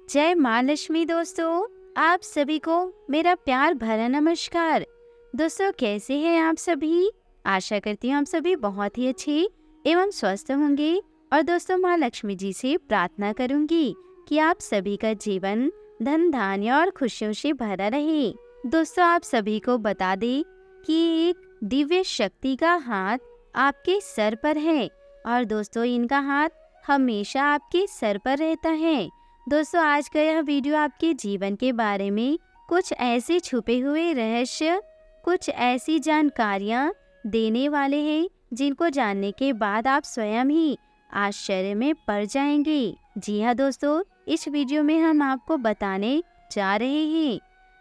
जय माँ लक्ष्मी। दोस्तों, आप सभी को मेरा प्यार भरा नमस्कार। दोस्तों, कैसे हैं आप सभी? आशा करती हूँ आप सभी बहुत ही अच्छे एवं स्वस्थ होंगे। और दोस्तों, माँ लक्ष्मी जी से प्रार्थना करूंगी कि आप सभी का जीवन धन धान्य और खुशियों से भरा रहे। दोस्तों, आप सभी को बता दें कि एक दिव्य शक्ति का हाथ आपके सर पर है और दोस्तों, इनका हाथ हमेशा आपके सर पर रहता है। दोस्तों, आज का यह वीडियो आपके जीवन के बारे में कुछ ऐसे छुपे हुए रहस्य, कुछ ऐसी जानकारियाँ देने वाले हैं जिनको जानने के बाद आप स्वयं ही आश्चर्य में पड़ जाएंगे। जी हाँ दोस्तों, इस वीडियो में हम आपको बताने जा रहे हैं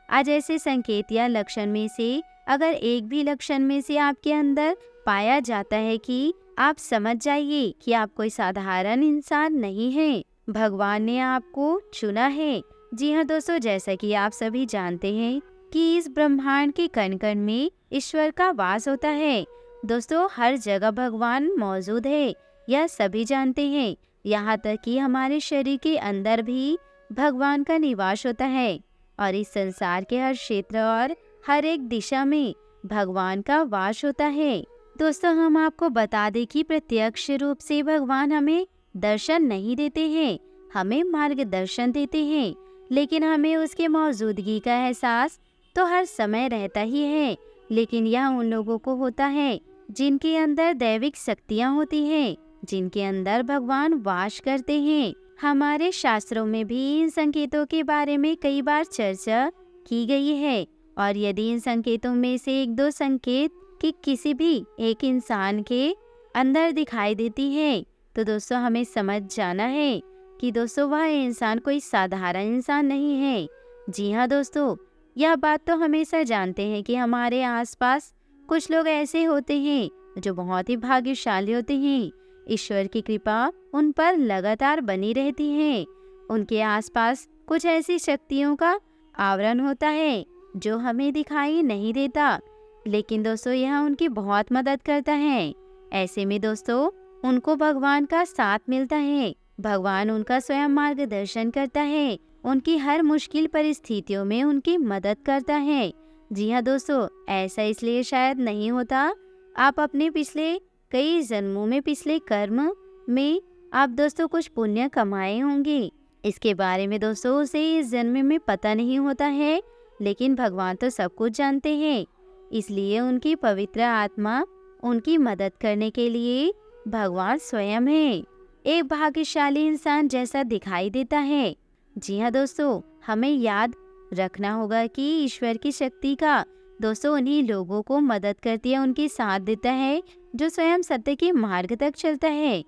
आज ऐसे संकेत या लक्षण में से अगर एक भी लक्षण में से आपके अंदर पाया जाता है कि आप समझ जाइए कि आप कोई साधारण इंसान नहीं हैं। भगवान ने आपको चुना है। जी हाँ दोस्तों, जैसा कि आप सभी जानते हैं कि इस ब्रह्मांड के कण कण में ईश्वर का वास होता है। दोस्तों, हर जगह भगवान मौजूद है, यह सभी जानते हैं। यहाँ तक कि हमारे शरीर के अंदर भी भगवान का निवास होता है और इस संसार के हर क्षेत्र और हर एक दिशा में भगवान का वास होता है। दोस्तों, हम आपको बता दें कि प्रत्यक्ष रूप से भगवान हमें दर्शन नहीं देते हैं, हमें मार्गदर्शन देते हैं, लेकिन हमें उसके मौजूदगी का एहसास तो हर समय रहता ही है। लेकिन यह उन लोगों को होता है जिनके अंदर दैविक शक्तियाँ होती हैं, जिनके अंदर भगवान वास करते हैं। हमारे शास्त्रों में भी इन संकेतों के बारे में कई बार चर्चा की गई है और यदि इन संकेतों में से एक दो संकेत कि किसी भी एक इंसान के अंदर दिखाई देती है तो दोस्तों, हमें समझ जाना है कि दोस्तों, वह इंसान कोई साधारण इंसान नहीं है। जी हाँ दोस्तों, यह बात तो हमेशा जानते हैं कि हमारे आसपास कुछ लोग ऐसे होते हैं जो बहुत ही भाग्यशाली होते हैं। ईश्वर की कृपा उन पर लगातार बनी रहती है। उनके आसपास कुछ ऐसी शक्तियों का आवरण होता है जो हमें दिखाई नहीं देता, लेकिन दोस्तों, यह उनकी बहुत मदद करता है। ऐसे में दोस्तों, उनको भगवान का साथ मिलता है। भगवान उनका स्वयं मार्गदर्शन करता है, उनकी हर मुश्किल परिस्थितियों में उनकी मदद करता है। जी हाँ दोस्तों, ऐसा इसलिए शायद नहीं होता। आप अपने पिछले कई जन्मों में पिछले कर्म में आप दोस्तों कुछ पुण्य कमाए होंगे। इसके बारे में दोस्तों उसे इस जन्म में पता नहीं होता है, लेकिन भगवान तो सब कुछ जानते हैं। इसलिए उनकी पवित्र आत्मा उनकी मदद करने के लिए भगवान स्वयं है। एक भाग्यशाली इंसान जैसा दिखाई देता है। जी हाँ दोस्तों, हमें याद रखना होगा कि ईश्वर की शक्ति का दोस्तों उन्हीं लोगों को मदद करती है, उनकी साथ देता है जो स्वयं सत्य के मार्ग तक चलता है।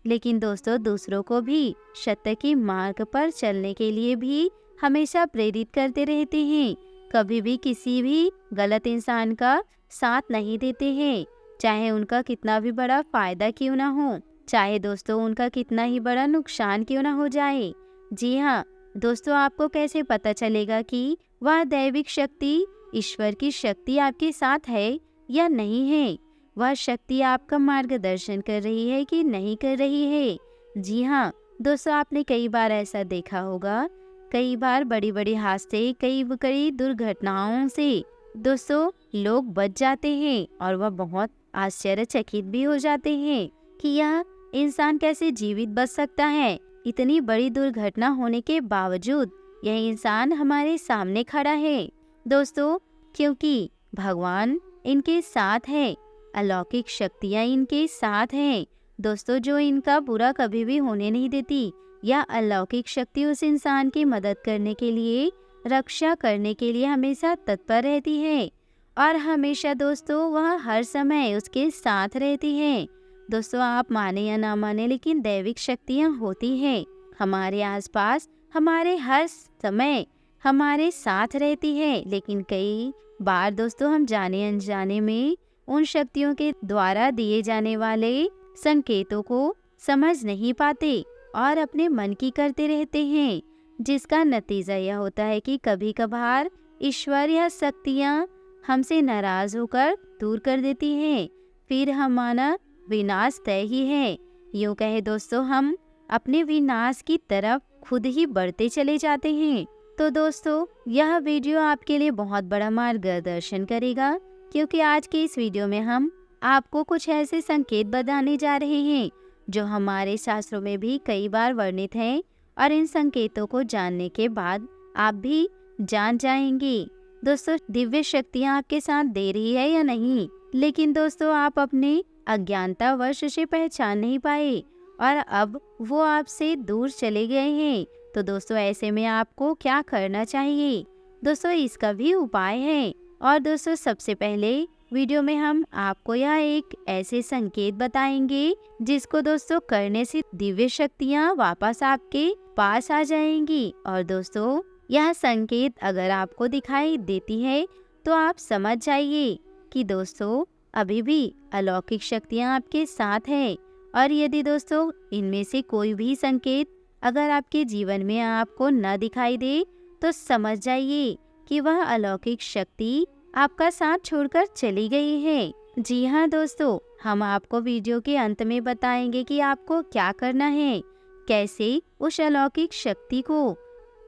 लेकिन दोस्तों, दूसरों को भी सत्य के मार्ग पर चलने के लिए भी हमेशा प्रेरित करते रहते हैं। कभी भी किसी भी गलत इंसान का साथ नहीं देते हैं, चाहे उनका कितना भी बड़ा फायदा क्यों ना हो, चाहे दोस्तों उनका कितना ही बड़ा नुकसान क्यों ना हो जाए। जी हाँ दोस्तों, आपको कैसे पता चलेगा कि वह दैविक शक्ति, ईश्वर की शक्ति आपके साथ है या नहीं है? वह शक्ति आपका मार्गदर्शन कर रही है कि नहीं कर रही है? जी हाँ दोस्तों, आपने कई बार ऐसा देखा होगा, कई बार बड़ी बड़ी हादसे, कई कई दुर्घटनाओं से दोस्तों लोग बच जाते हैं और वह बहुत आश्चर्यचकित भी हो जाते हैं कि यह इंसान कैसे जीवित बच सकता है। इतनी बड़ी दुर्घटना होने के बावजूद यह इंसान हमारे सामने खड़ा है दोस्तों, क्योंकि भगवान इनके साथ है, अलौकिक शक्तियाँ इनके साथ हैं दोस्तों, जो इनका बुरा कभी भी होने नहीं देती। यह अलौकिक शक्ति उस इंसान की मदद करने के लिए, रक्षा करने के लिए हमेशा तत्पर रहती है और हमेशा दोस्तों वह हर समय उसके साथ रहती है। दोस्तों, आप माने या ना माने, लेकिन दैविक शक्तियाँ होती हैं हमारे आसपास, हमारे हर समय हमारे साथ रहती है। लेकिन कई बार दोस्तों हम जाने अनजाने में उन शक्तियों के द्वारा दिए जाने वाले संकेतों को समझ नहीं पाते और अपने मन की करते रहते हैं, जिसका नतीजा यह होता है कि कभी कभार ईश्वर या शक्तियाँ हमसे नाराज होकर दूर कर देती हैं। फिर हमारा विनाश तय ही है। यूँ कहे दोस्तों, हम अपने विनाश की तरफ खुद ही बढ़ते चले जाते हैं। तो दोस्तों, यह वीडियो आपके लिए बहुत बड़ा मार्गदर्शन करेगा, क्योंकि आज के इस वीडियो में हम आपको कुछ ऐसे संकेत बताने जा रहे हैं जो हमारे शास्त्रों में भी कई बार वर्णित हैं, और इन संकेतों को जानने के बाद आप भी जान जाएंगे दोस्तों दिव्य शक्तियाँ आपके साथ दे रही है या नहीं, लेकिन दोस्तों आप अपने अज्ञानतावश से पहचान नहीं पाए और अब वो आपसे दूर चले गए हैं। तो दोस्तों ऐसे में आपको क्या करना चाहिए, दोस्तों इसका भी उपाय है। और दोस्तों सबसे पहले वीडियो में हम आपको यह एक ऐसे संकेत बताएंगे जिसको दोस्तों करने से दिव्य शक्तियाँ वापस आपके पास आ जाएंगी। और दोस्तों यह संकेत अगर आपको दिखाई देती है तो आप समझ जाइए कि दोस्तों अभी भी अलौकिक शक्तियाँ आपके साथ है। और यदि दोस्तों इनमें से कोई भी संकेत अगर आपके जीवन में आपको न दिखाई दे तो समझ जाइए कि वह अलौकिक शक्ति आपका साथ छोड़कर चली गई है। जी हाँ दोस्तों, हम आपको वीडियो के अंत में बताएंगे कि आपको क्या करना है, कैसे उस अलौकिक शक्ति को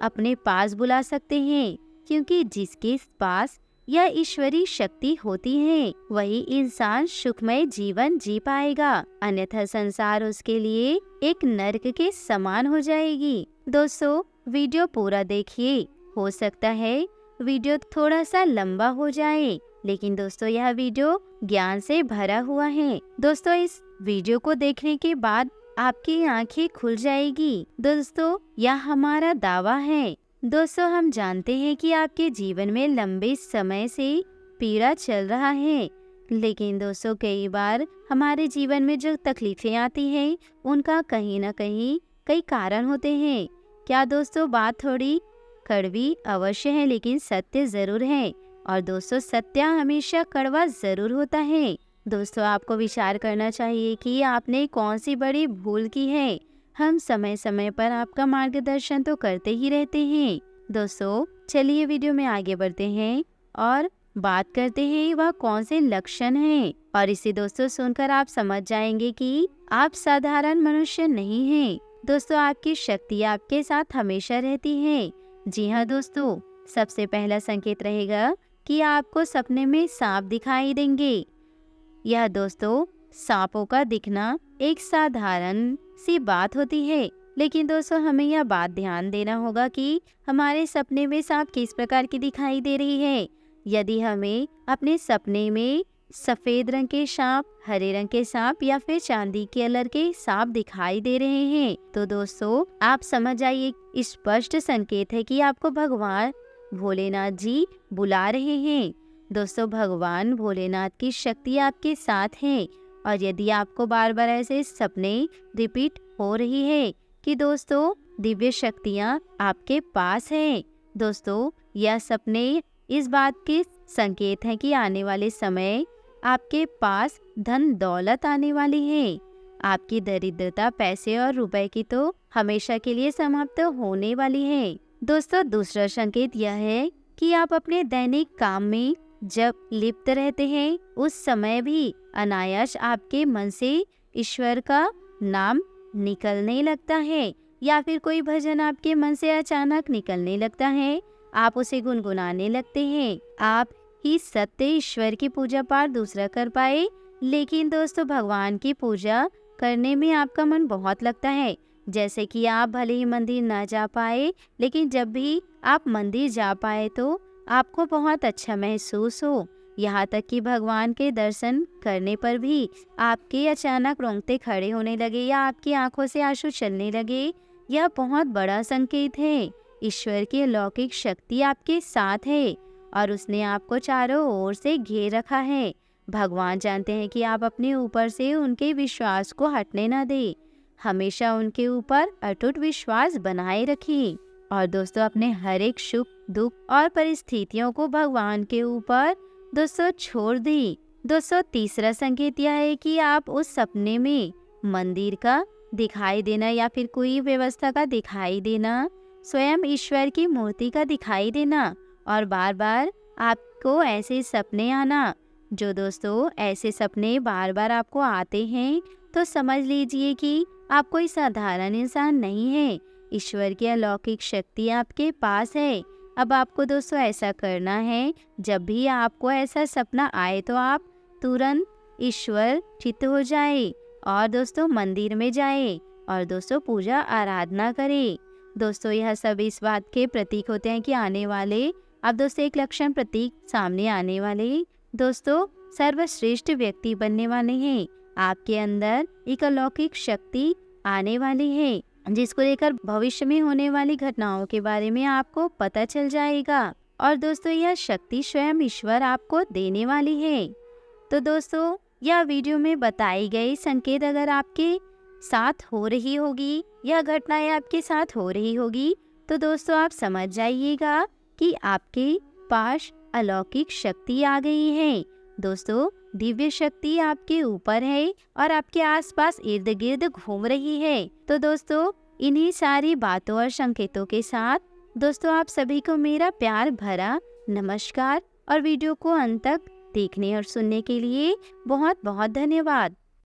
अपने पास बुला सकते हैं, क्योंकि जिसके पास यह ईश्वरी शक्ति होती है वही इंसान सुखमय जीवन जी पाएगा, अन्यथा संसार उसके लिए एक नरक के समान हो जाएगी। दोस्तों वीडियो पूरा देखिए, हो सकता है वीडियो थोड़ा सा लंबा हो जाए, लेकिन दोस्तों यह वीडियो ज्ञान से भरा हुआ है। दोस्तों इस वीडियो को देखने के बाद आपकी आंखें खुल जाएगी। दोस्तों यह हमारा दावा है। दोस्तों हम जानते हैं कि आपके जीवन में लंबे समय से पीड़ा चल रहा है, लेकिन दोस्तों कई बार हमारे जीवन में जो तकलीफें आती हैं उनका कहीं ना कहीं कई कारण होते हैं। क्या दोस्तों बात थोड़ी कड़वी अवश्य है, लेकिन सत्य जरूर है। और दोस्तों सत्य हमेशा कड़वा जरूर होता है। दोस्तों आपको विचार करना चाहिए कि आपने कौन सी बड़ी भूल की है। हम समय समय पर आपका मार्गदर्शन तो करते ही रहते हैं। दोस्तों चलिए वीडियो में आगे बढ़ते हैं और बात करते हैं वह कौन से लक्षण हैं। और इसे दोस्तों सुनकर आप समझ जाएंगे कि आप साधारण मनुष्य नहीं हैं। दोस्तों आपकी शक्ति आपके साथ हमेशा रहती है। जी हाँ दोस्तों, सबसे पहला संकेत रहेगा कि आपको सपने में सांप दिखाई देंगे। यह दोस्तों सांपों का दिखना एक साधारण सी बात होती है, लेकिन दोस्तों हमें यह बात ध्यान देना होगा कि हमारे सपने में सांप किस प्रकार की दिखाई दे रही है। यदि हमें अपने सपने में सफेद रंग के सांप, हरे रंग के सांप या फिर चांदी के कलर के सांप दिखाई दे रहे हैं तो दोस्तों आप समझ जाइए स्पष्ट संकेत है कि आपको भगवान भोलेनाथ जी बुला रहे हैं। दोस्तों भगवान भोलेनाथ की शक्ति आपके साथ है। और यदि आपको बार बार ऐसे सपने रिपीट हो रही है कि दोस्तों दिव्य शक्तियाँ आपके पास हैं, दोस्तों यह सपने इस बात के संकेत हैं कि आने वाले समय आपके पास धन दौलत आने वाली है। आपकी दरिद्रता पैसे और रुपए की तो हमेशा के लिए समाप्त होने वाली है। दोस्तों दूसरा संकेत यह है कि आप अपने दैनिक काम में जब लिप्त रहते हैं उस समय भी अनायास आपके मन से ईश्वर का नाम निकलने लगता है, या फिर कोई भजन आपके मन से अचानक निकलने लगता है, आप उसे गुनगुनाने लगते हैं। आप ही सत्य ईश्वर की पूजा पाठ दूसरा कर पाए, लेकिन दोस्तों भगवान की पूजा करने में आपका मन बहुत लगता है। जैसे कि आप भले ही मंदिर ना जा पाए, लेकिन जब भी आप मंदिर जा पाए तो आपको बहुत अच्छा महसूस हो। यहाँ तक कि भगवान के दर्शन करने पर भी आपके अचानक रोंगटे खड़े होने लगे या आपकी आंखों से आंसू चलने लगे, यह बहुत बड़ा संकेत है। ईश्वर की अलौकिक शक्ति आपके साथ है और उसने आपको चारों ओर से घेर रखा है। भगवान जानते हैं कि आप अपने ऊपर से उनके विश्वास को हटने न दें, हमेशा उनके ऊपर अटूट विश्वास बनाए रखें। और दोस्तों अपने हर एक सुख दुख और परिस्थितियों को भगवान के ऊपर दोस्तों छोड़ दी। दोस्तों तीसरा संकेत यह है कि आप उस सपने में मंदिर का दिखाई देना या फिर कोई व्यवस्था का दिखाई देना, स्वयं ईश्वर की मूर्ति का दिखाई देना और बार बार आपको ऐसे सपने आना। जो दोस्तों ऐसे सपने बार बार आपको आते हैं तो समझ लीजिए कि आप कोई साधारण इंसान नहीं है। ईश्वर की अलौकिक शक्ति आपके पास है। अब आपको दोस्तों ऐसा करना है, जब भी आपको ऐसा सपना आए तो आप तुरंत ईश्वर चित्त हो जाए और दोस्तों मंदिर में जाए और दोस्तों पूजा आराधना करें। दोस्तों यह सब इस बात के प्रतीक होते हैं कि आने वाले अब दोस्तों एक लक्षण प्रतीक सामने आने वाले दोस्तों सर्वश्रेष्ठ व्यक्ति बनने वाले हैं। आपके अंदर एक अलौकिक शक्ति आने वाली है, जिसको लेकर भविष्य में होने वाली घटनाओं के बारे में आपको पता चल जाएगा और दोस्तों यह शक्ति स्वयं ईश्वर आपको देने वाली है। तो दोस्तों यह वीडियो में बताई गई संकेत अगर आपके साथ हो रही होगी, यह घटनाएं आपके साथ हो रही होगी, तो दोस्तों आप समझ जाइएगा कि आपके पास अलौकिक शक्ति आ गई है। दोस्तों दिव्य शक्ति आपके ऊपर है और आपके आसपास इर्द गिर्द घूम रही है। तो दोस्तों इन्हीं सारी बातों और संकेतों के साथ दोस्तों आप सभी को मेरा प्यार भरा नमस्कार और वीडियो को अंत तक देखने और सुनने के लिए बहुत बहुत धन्यवाद।